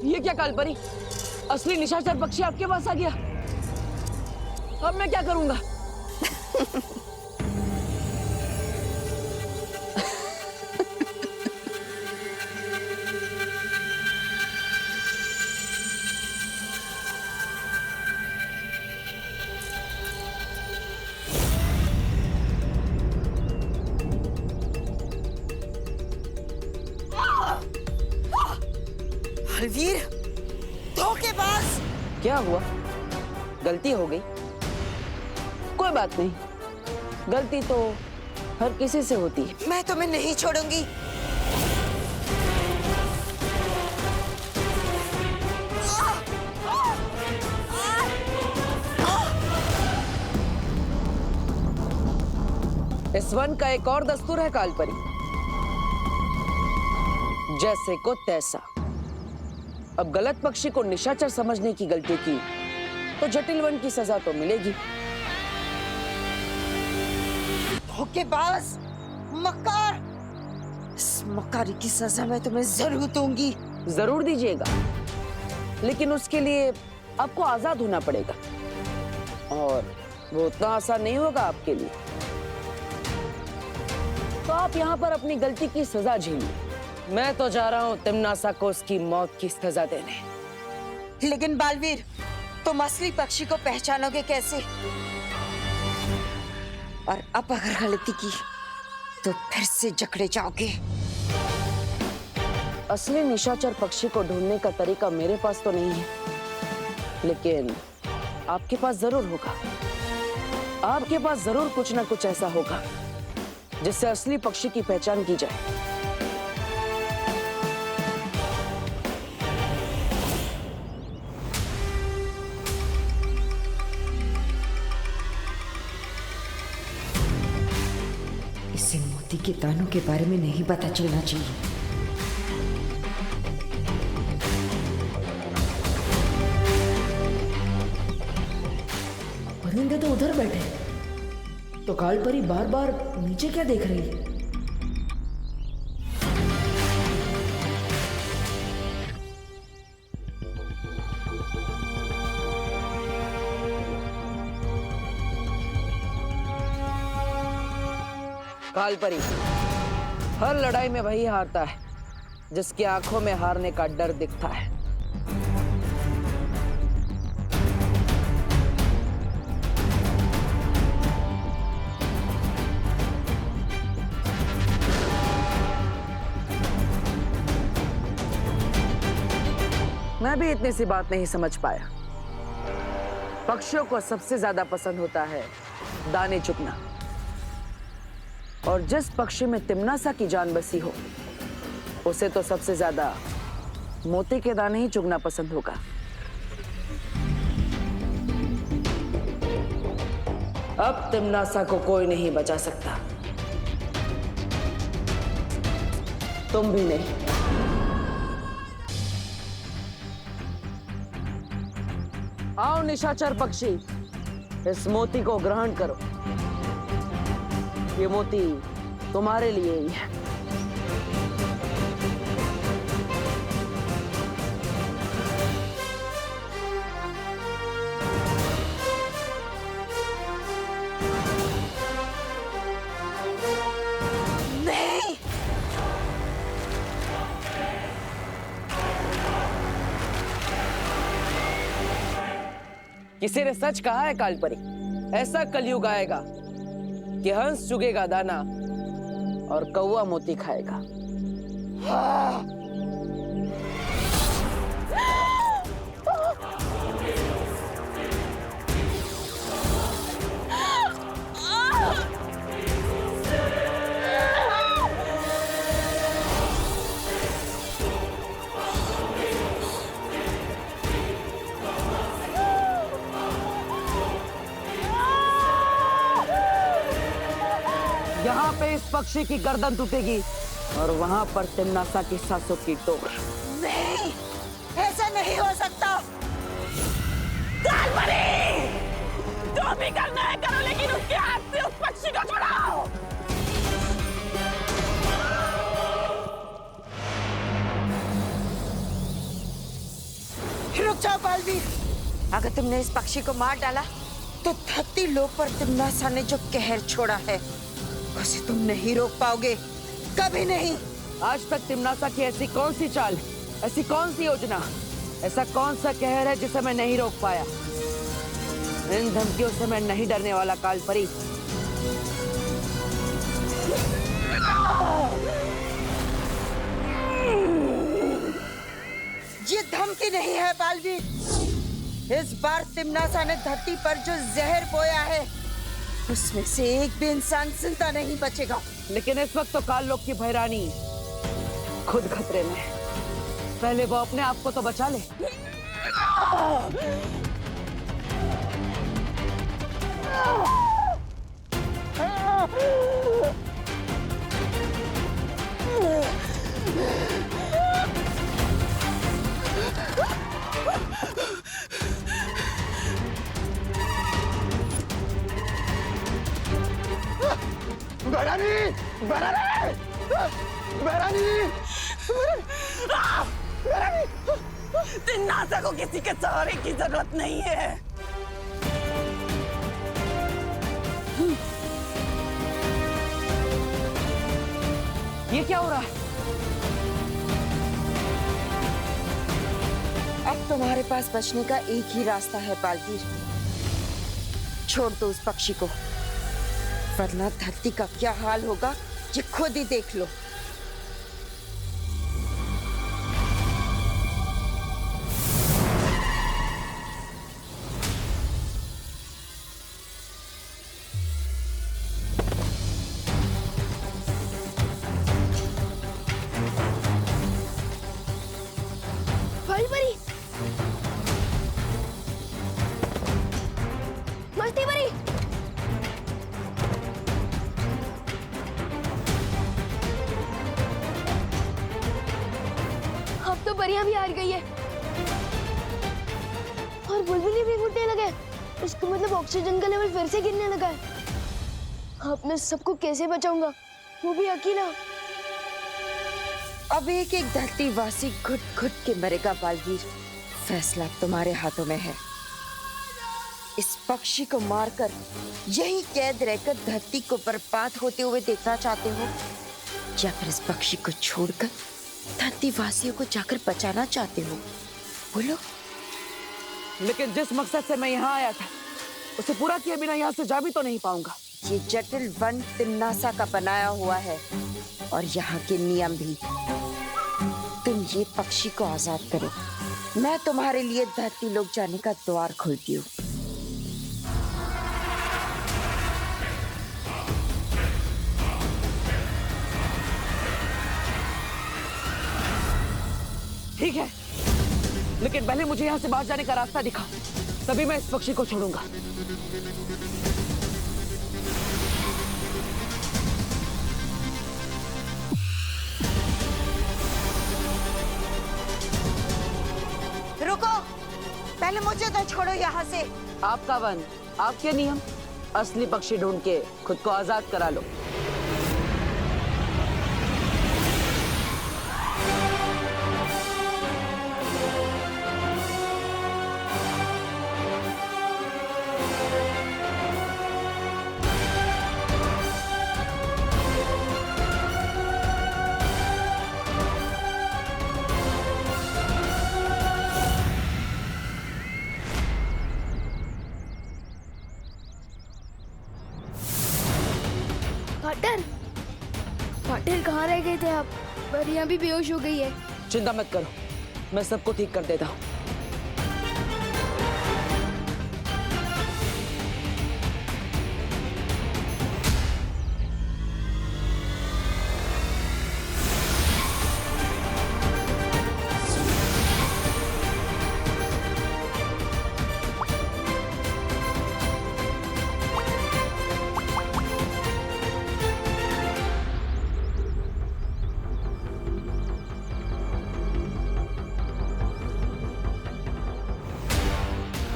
ये क्या कालपरी, असली निशाचर पक्षी आपके पास आ गया। अब मैं क्या करूंगा? बलवीर, धोखेबाज! क्या हुआ? गलती हो गई? कोई बात नहीं, गलती तो हर किसी से होती है। मैं तुम्हें नहीं छोड़ूंगी। इस वन का एक और दस्तूर है कालपरी, जैसे को तैसा। अब गलत पक्षी को निशाचर समझने की गलती की तो जटिल वन की सजा तो मिलेगी। धोखेबाज, मक्कार! इस मक्कारी की सजा मैं तुम्हें जरूर दूंगी। जरूर दीजिएगा, लेकिन उसके लिए आपको आजाद होना पड़ेगा, और वो उतना आसान नहीं होगा आपके लिए। तो आप यहाँ पर अपनी गलती की सजा झेलिए। मैं तो जा रहा हूँ तिम्नासा को उसकी मौत की सजा देने। लेकिन बालवीर, तुम असली पक्षी को पहचानोगे कैसे? और अब अगर गलती की तो फिर से जकड़े जाओगे। असली निशाचर पक्षी को ढूंढने का तरीका मेरे पास तो नहीं है, लेकिन आपके पास जरूर होगा। आपके पास जरूर कुछ ना कुछ ऐसा होगा जिससे असली पक्षी की पहचान की जाए। इसे मोती के दानों के बारे में नहीं पता चलना चाहिए। परिंदे तो उधर बैठे, तो कालपरी बार बार नीचे क्या देख रही है? कालपरी, हर लड़ाई में वही हारता है जिसकी आंखों में हारने का डर दिखता है। मैं भी इतनी सी बात नहीं समझ पाया। पक्षियों को सबसे ज्यादा पसंद होता है दाने चुगना, और जिस पक्षी में तिम्नासा की जान बसी हो उसे तो सबसे ज्यादा मोती के दाने ही चुगना पसंद होगा। अब तिम्नासा को कोई नहीं बचा सकता, तुम भी नहीं। आओ निशाचर पक्षी, इस मोती को ग्रहण करो। ये मोती तुम्हारे लिए ही है। नहीं! किसी ने सच कहा है कालपरी, ऐसा कलयुग आएगा कि हंस चुगेगा दाना और कौवा मोती खाएगा। यहाँ पे इस पक्षी की गर्दन टूटेगी और वहां पर तिम्नासा की सांसों की डोर। नहीं, ऐसा नहीं हो सकता। कालपरी, जो भी करना है करो, लेकिन उसके हाथ से उस पक्षी को छुड़ाओ। रुक जाओ बालवीर। अगर तुमने इस पक्षी को मार डाला तो धरती लोक पर तिम्नासा ने जो कहर छोड़ा है उसे तुम नहीं रोक पाओगे, कभी नहीं। आज तक तिम्नासा की ऐसी कौन सी चाल, ऐसी कौन सी योजना, ऐसा कौन सा कहर है जिसे मैं नहीं रोक पाया? इन धमकियों से मैं नहीं डरने वाला कालपरी। ये धमकी नहीं है बालवीर। इस बार तिम्नासा ने धरती पर जो जहर बोया है उसमें से एक भी इंसान जिंदा नहीं बचेगा। लेकिन इस वक्त तो काल लोक की भैरानी खुद खतरे में है। पहले वो अपने आप को तो बचा ले। भैरानी, भैरानी, भैरानी, भैरानी। तिम्नासा को किसी के सहारे की जरूरत नहीं है। ये क्या हो रहा है? अब तुम्हारे पास बचने का एक ही रास्ता है बालवीर। छोड़ दो उस पक्षी को, वरना धरती का क्या हाल होगा ये खुद ही देख लो। कालपरी, मस्ती परी। अब तो परियां भी हार गई है और बुलबुलें भी उड़ने लगे। इसका मतलब ऑक्सीजन का लेवल फिर से गिरने लगा है। अब मैं सबको कैसे बचाऊंगा, वो भी अकेला। अब एक एक धरतीवासी घुट घुट के मरेगा बालवीर। फैसला तुम्हारे हाथों में है। इस पक्षी को मारकर यही कैद रहकर धरती को बर्बाद होते हुए देखना चाहते हो, या फिर इस पक्षी को छोड़कर धरतीवासियों को जाकर बचाना चाहते हो? बोलो। लेकिन जिस मकसद से मैं यहाँ आया था उसे पूरा किए बिना यहाँ से जा भी तो नहीं पाऊंगा। ये जटिल वन तिम्नासा का बनाया हुआ है और यहाँ के नियम भी। तुम ये पक्षी को आजाद करो, मैं तुम्हारे लिए धरती लोक जाने का द्वार खोलती हूँ। ठीक है, लेकिन पहले मुझे यहाँ से बाहर जाने का रास्ता दिखाओ, तभी मैं इस पक्षी को छोड़ूंगा। रुको, पहले मुझे तो छोड़ो यहाँ से। आपका वन, आपके नियम। असली पक्षी ढूंढ के खुद को आजाद करा लो। पार्टनर, पार्टनर कहाँ रह गए थे आप? परियां भी बेहोश हो गई है। चिंता मत करो, मैं सबको ठीक कर देता हूँ।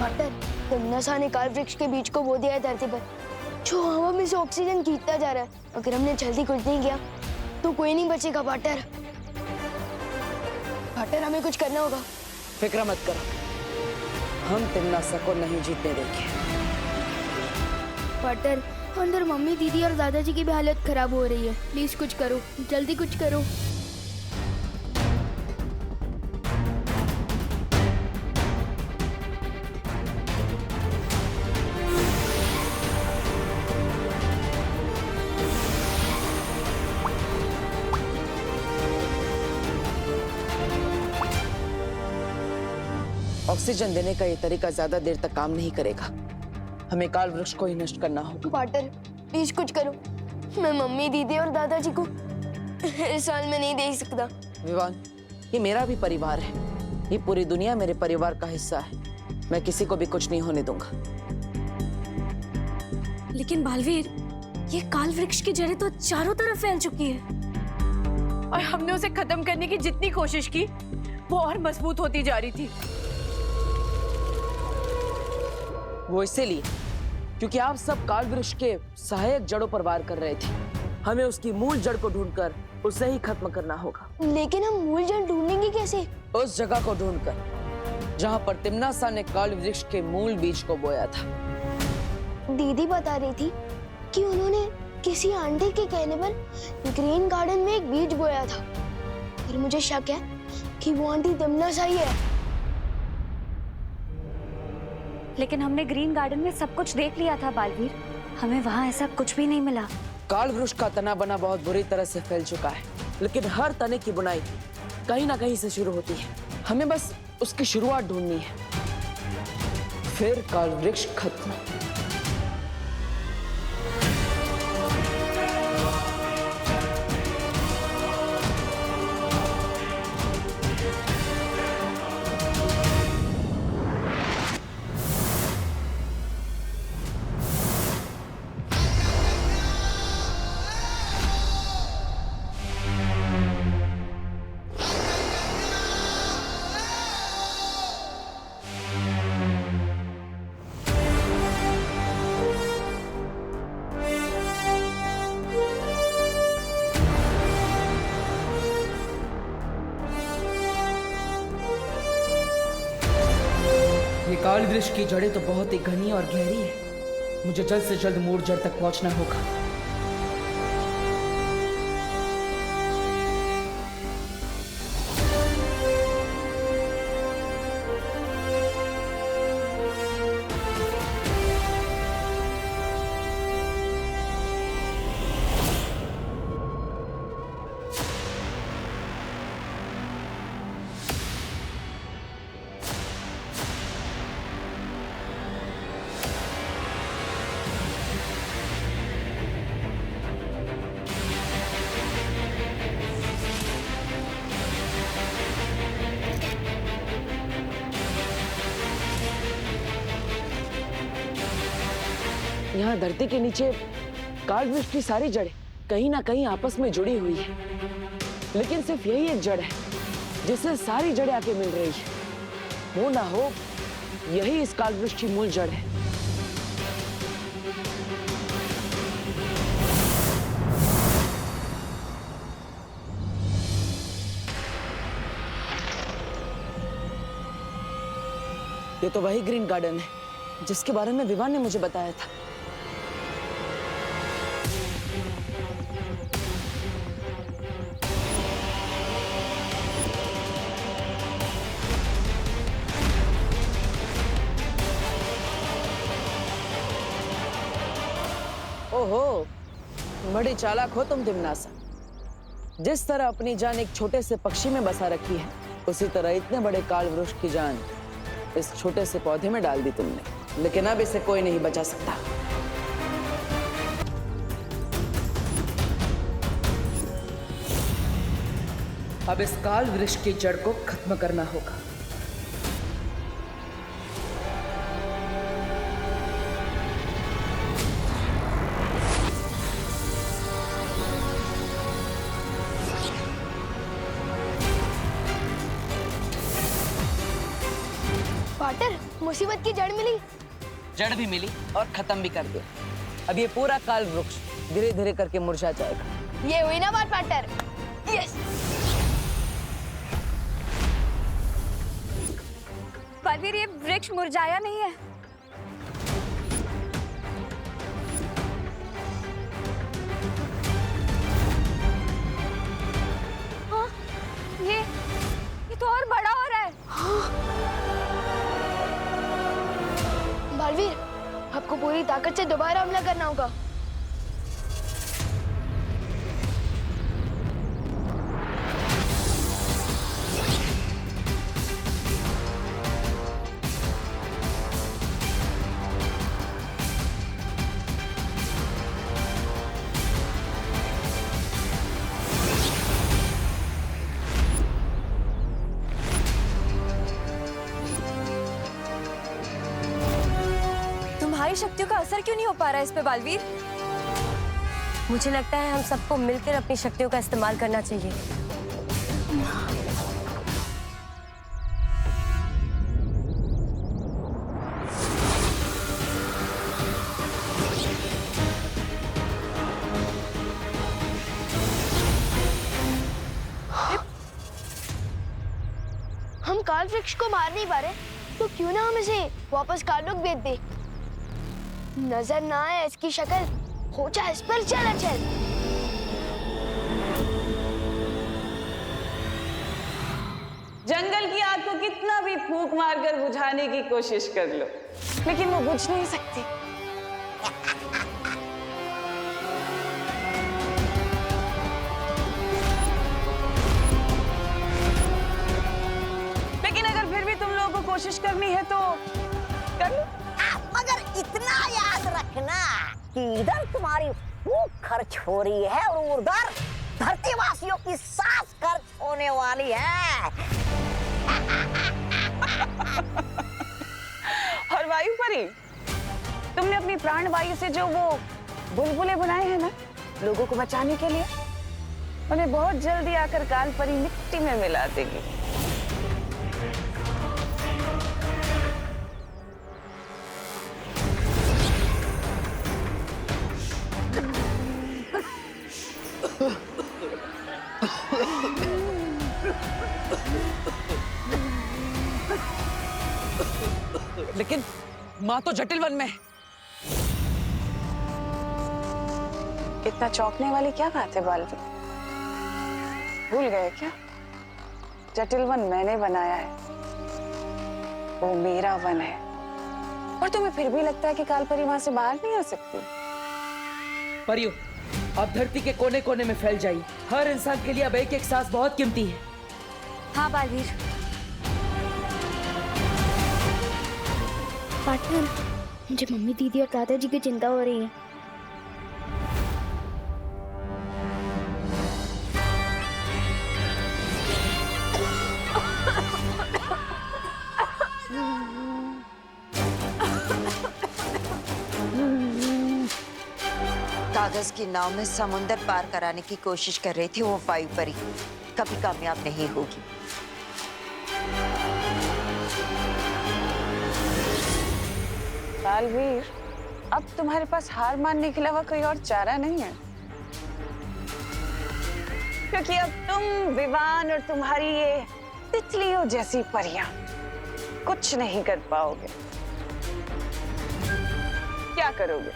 पार्टनर, तिम्नासा ने काल वृक्ष के बीज को बो दिया है धरती पर, जो हवा में से ऑक्सीजन खींचता जा रहा है। अगर हमने जल्दी कुछ नहीं किया तो कोई नहीं बचेगा। पार्टनर, पार्टनर, हमें कुछ करना होगा। फिक्र मत करो, हम तिमनासा को नहीं जीतने देंगे। पार्टनर, अंदर मम्मी, दीदी और दादाजी की भी हालत खराब हो रही है। प्लीज कुछ करो, जल्दी कुछ करो। ऑक्सीजन देने का ये तरीका ज्यादा देर तक काम नहीं करेगा। हमें काल वृक्ष को ही नष्ट करना होगा। पार्टनर, प्लीज कुछ करो। मैं मम्मी, दीदी और दादाजी को इस हाल में नहीं देख सकता। विवान, ये मेरा भी परिवार है। ये पूरी दुनिया मेरे परिवार का हिस्सा है। मैं किसी को भी कुछ नहीं होने दूंगा। लेकिन बालवीर, ये काल वृक्ष की जड़ें तो चारों तरफ फैल चुकी है और हमने उसे खत्म करने की जितनी कोशिश की वो और मजबूत होती जा रही थी। वो इसीलिए क्योंकि आप सब काल वृक्ष के सहायक जड़ों पर वार कर रहे थे। हमें उसकी मूल जड़ को ढूंढकर उसे ही खत्म करना होगा। लेकिन हम मूल जड़ ढूंढेंगे कैसे? उस जगह को ढूंढकर जहां पर तिमनासा ने काल वृक्ष के मूल बीज को बोया था। दीदी बता रही थी कि उन्होंने किसी आंटी के कहने पर ग्रीन गार्डन में एक बीज बोया था। पर मुझे शक है कि वो आंटी तिमनासा ही है। लेकिन हमने ग्रीन गार्डन में सब कुछ देख लिया था बालवीर, हमें वहाँ ऐसा कुछ भी नहीं मिला। काल वृक्ष का तना बना बहुत बुरी तरह से फैल चुका है, लेकिन हर तने की बुनाई कहीं ना कहीं से शुरू होती है। हमें बस उसकी शुरुआत ढूंढनी है, फिर काल वृक्ष खत्म। ये काल वृक्ष की जड़ें तो बहुत ही घनी और गहरी है। मुझे जल्द से जल्द मूल जड़ तक पहुंचना होगा। यहाँ धरती के नीचे काल वृक्ष की सारी जड़ें कहीं ना कहीं आपस में जुड़ी हुई है, लेकिन सिर्फ यही एक जड़ है जिससे सारी जड़ें आके मिल रही है। वो ना हो, यही इस काल वृक्ष की मूल जड़ है। ये तो वही ग्रीन गार्डन है जिसके बारे में विवान ने मुझे बताया था। ओहो, बड़ी चालाक हो तुम तिमनासा। जिस तरह अपनी जान एक छोटे से पक्षी में बसा रखी है, उसी तरह इतने बड़े काल वृक्ष की जान इस छोटे से पौधे में डाल दी तुमने। लेकिन अब इसे कोई नहीं बचा सकता। अब इस काल वृक्ष की जड़ को खत्म करना होगा। पार्टनर, मुसीबत की जड़ मिली। जड़ भी मिली और खत्म भी कर दिया। अब ये पूरा काल वृक्ष धीरे धीरे करके मुरझा जाएगा। ये हुई ना बात पार्टनर। यस। बालवीर, ये वृक्ष मुरझाया नहीं है। हाँ, ये तो और बड़ा हो रहा है। बालवीर, आपको पूरी ताकत से दोबारा हमला करना होगा। तुम्हारी शक्तियों का असर क्यों नहीं हो पा रहा है इस पे बालवीर? मुझे लगता है हम सबको मिलकर अपनी शक्तियों का इस्तेमाल करना चाहिए। हम काल वृक्ष को मार नहीं पा रहे, तो क्यों ना हम इसे वापस कालोक भेज दे। नजर ना आए इसकी शक्ल, हो जाए इस पर चला चल। जंगल की आग को कितना भी फूंक मारकर बुझाने की कोशिश कर लो, लेकिन वो बुझ नहीं सकती। लेकिन अगर फिर भी तुम लोगों को कोशिश करनी है तो कर लो। मगर इतना याद रखना कि इधर तुम्हारी भूख खर्च हो रही है और उधर धरतीवासियों की सांस खर्च होने वाली है। और वायु परी, तुमने अपनी प्राण वायु से जो वो बुलबुले बनाए हैं ना लोगों को बचाने के लिए, उन्हें बहुत जल्दी आकर काल परी मिट्टी में मिला देगी। लेकिन माँ तो जटिल वन में है। इतना चौंकने वाली क्या बात है बालवीर? भूल गए क्या? जटिल वन मैंने बनाया है, वो मेरा वन है। और तुम्हें फिर भी लगता है कि कालपरी वहां से बाहर नहीं आ सकती? परियो, आप धरती के कोने कोने में फैल जाइए। हर इंसान के लिए अब एक एक सांस बहुत कीमती है। हाँ बालवीर। पार्टनर, मुझे मम्मी, दीदी और दादाजी की चिंता हो रही है। कागज की नाव में समुंदर पार कराने की कोशिश कर रही थी वो वायु परी, कभी कामयाब नहीं होगी। बालवीर, अब तुम्हारे पास हार मानने के अलावा कोई और चारा नहीं है, क्योंकि अब तुम, विवान और तुम्हारी ये तितलियों जैसी परियां कुछ नहीं कर पाओगे। क्या करोगे?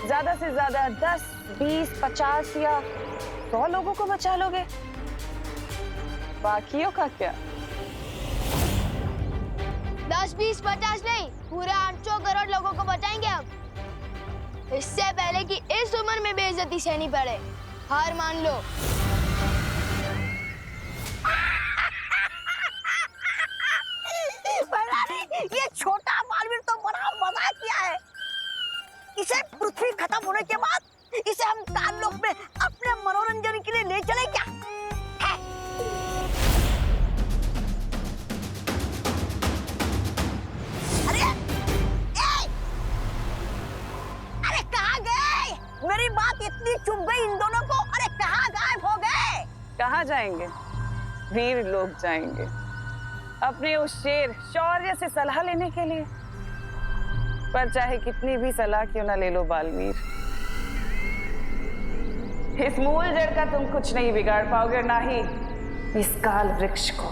ज्यादा से ज्यादा 10, 20, 50 या 100 लोगों को बचा लोगे। बाकियों का क्या? 10, 20, 50 नहीं, पूरे 800 करोड़ लोगों को बचाएंगे हम। इससे पहले कि इस उम्र में बेइज्जती सहनी पड़े, हार मान लो। ये छोटा बालवीर तो बड़ा मजाक किया है। इसे पृथ्वी खत्म होने के बाद इसे हम काललोक में अपने मनोरंजन के लिए ले चले क्या? अरे कहाँ गए? मेरी बात इतनी चुभ गई इन दोनों को। अरे कहाँ गायब हो गए? कहाँ जाएंगे? वीर लोग जाएंगे अपने उस शेर शौर्य से सलाह लेने के लिए। पर चाहे कितनी भी सलाह क्यों ना ले लो बालवीर, इस मूल जड़ का तुम कुछ नहीं बिगाड़ पाओगे, ना ही इस काल वृक्ष को।